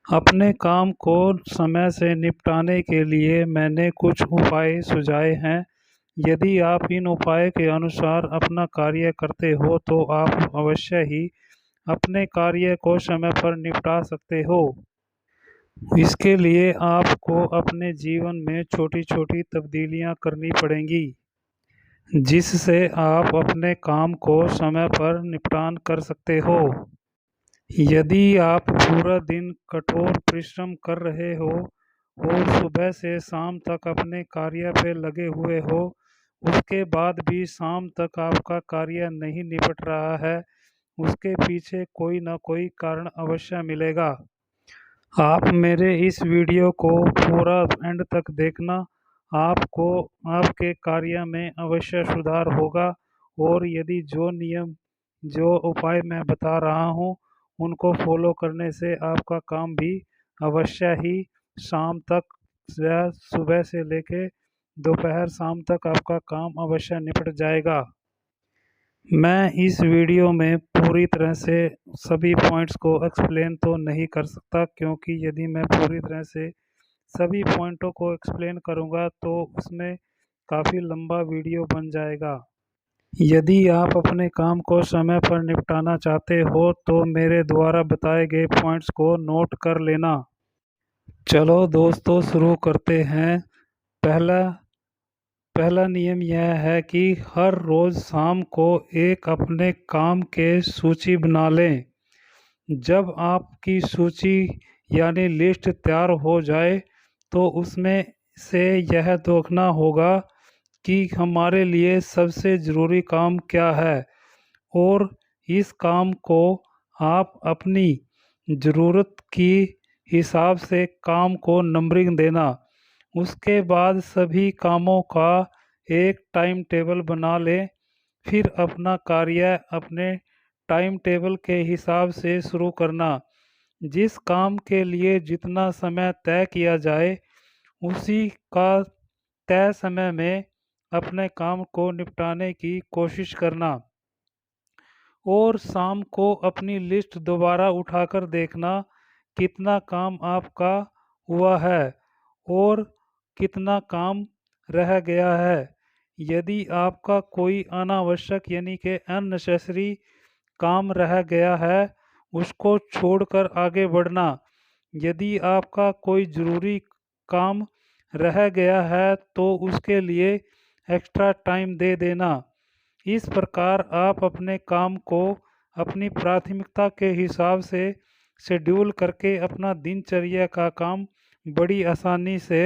अपने काम को समय से निपटाने के लिए मैंने कुछ उपाय सुझाए हैं। यदि आप इन उपाय के अनुसार अपना कार्य करते हो तो आप अवश्य ही अपने कार्य को समय पर निपटा सकते हो। इसके लिए आपको अपने जीवन में छोटी-छोटी तब्दीलियां करनी पड़ेंगी, जिससे आप अपने काम को समय पर निपटान कर सकते हो। यदि आप पूरा दिन कठोर परिश्रम कर रहे हो और सुबह से शाम तक अपने कार्य पे लगे हुए हो, उसके बाद भी शाम तक आपका कार्य नहीं निपट रहा है, उसके पीछे कोई ना कोई कारण अवश्य मिलेगा। आप मेरे इस वीडियो को पूरा एंड तक देखना, आपको आपके कार्य में अवश्य सुधार होगा। और यदि जो उपाय मैं बता रहा हूँ उनको फॉलो करने से आपका काम भी अवश्य ही शाम तक या सुबह से लेके दोपहर शाम तक आपका काम अवश्य निपट जाएगा। मैं इस वीडियो में पूरी तरह से सभी पॉइंट्स को एक्सप्लेन तो नहीं कर सकता, क्योंकि यदि मैं पूरी तरह से सभी पॉइंटों को एक्सप्लेन करूंगा तो उसमें काफ़ी लंबा वीडियो बन जाएगा। यदि आप अपने काम को समय पर निपटाना चाहते हो तो मेरे द्वारा बताए गए पॉइंट्स को नोट कर लेना। चलो दोस्तों, शुरू करते हैं। पहला पहला नियम यह है कि हर रोज़ शाम को एक अपने काम के सूची बना लें। जब आपकी सूची यानी लिस्ट तैयार हो जाए तो उसमें से यह देखना होगा कि हमारे लिए सबसे ज़रूरी काम क्या है, और इस काम को आप अपनी ज़रूरत की हिसाब से काम को नंबरिंग देना। उसके बाद सभी कामों का एक टाइम टेबल बना लें। फिर अपना कार्य अपने टाइम टेबल के हिसाब से शुरू करना। जिस काम के लिए जितना समय तय किया जाए उसी का तय समय में अपने काम को निपटाने की कोशिश करना। और शाम को अपनी लिस्ट दोबारा उठाकर देखना कितना काम आपका हुआ है और कितना काम रह गया है। यदि आपका कोई अनावश्यक यानी कि अननेसेसरी काम रह गया है, उसको छोड़कर आगे बढ़ना। यदि आपका कोई ज़रूरी काम रह गया है तो उसके लिए एक्स्ट्रा टाइम दे देना। इस प्रकार आप अपने काम को अपनी प्राथमिकता के हिसाब से शेड्यूल करके अपना दिनचर्या का काम बड़ी आसानी से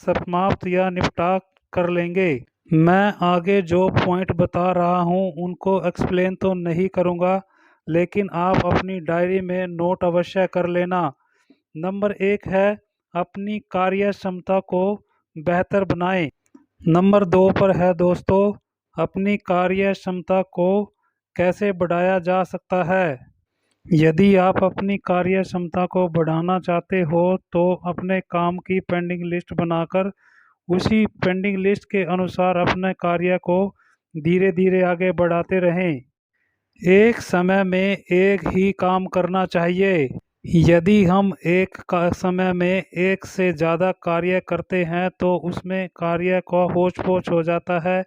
समाप्त या निपटा कर लेंगे। मैं आगे जो पॉइंट बता रहा हूँ उनको एक्सप्लेन तो नहीं करूँगा, लेकिन आप अपनी डायरी में नोट अवश्य कर लेना। नंबर 1 है अपनी कार्य क्षमता को बेहतर बनाएं। नंबर 2 पर है दोस्तों, अपनी कार्य क्षमता को कैसे बढ़ाया जा सकता है। यदि आप अपनी कार्य क्षमता को बढ़ाना चाहते हो तो अपने काम की पेंडिंग लिस्ट बनाकर उसी पेंडिंग लिस्ट के अनुसार अपने कार्य को धीरे धीरे आगे बढ़ाते रहें। एक समय में एक ही काम करना चाहिए। यदि हम समय में एक से ज़्यादा कार्य करते हैं तो उसमें कार्य का होच-पोच हो जाता है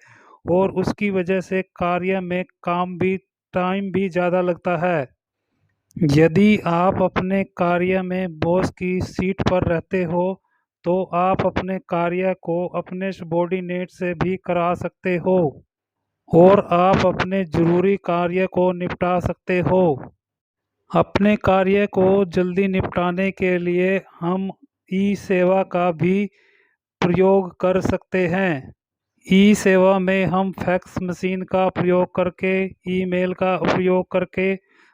और उसकी वजह से कार्य में टाइम भी ज़्यादा लगता है। यदि आप अपने कार्य में बॉस की सीट पर रहते हो तो आप अपने कार्य को अपने सबॉर्डिनेट से भी करा सकते हो और आप अपने ज़रूरी कार्य को निपटा सकते हो। अपने कार्य को जल्दी निपटाने के लिए हम ई सेवा का भी प्रयोग कर सकते हैं। ई सेवा में हम फैक्स मशीन का प्रयोग करके, ईमेल का उपयोग करके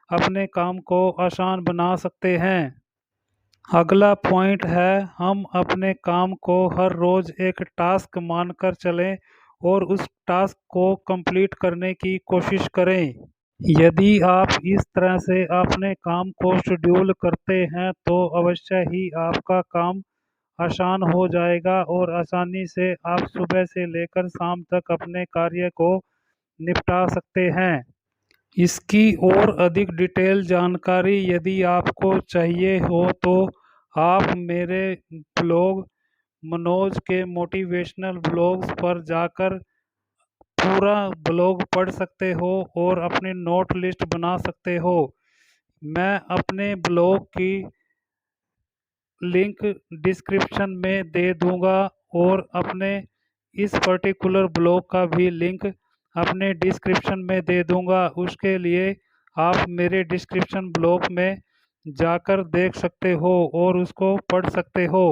अपने काम को आसान बना सकते हैं। अगला पॉइंट है हम अपने काम को हर रोज़ एक टास्क मानकर चलें और उस टास्क को कंप्लीट करने की कोशिश करें। यदि आप इस तरह से अपने काम को शेड्यूल करते हैं तो अवश्य ही आपका काम आसान हो जाएगा और आसानी से आप सुबह से लेकर शाम तक अपने कार्य को निपटा सकते हैं। इसकी और अधिक डिटेल जानकारी यदि आपको चाहिए हो तो आप मेरे ब्लॉग मनोज के मोटिवेशनल ब्लॉग्स पर जाकर पूरा ब्लॉग पढ़ सकते हो और अपनी नोट लिस्ट बना सकते हो। मैं अपने ब्लॉग की लिंक डिस्क्रिप्शन में दे दूंगा और अपने इस पर्टिकुलर ब्लॉग का भी लिंक अपने डिस्क्रिप्शन में दे दूंगा। उसके लिए आप मेरे डिस्क्रिप्शन ब्लॉग में जाकर देख सकते हो और उसको पढ़ सकते हो।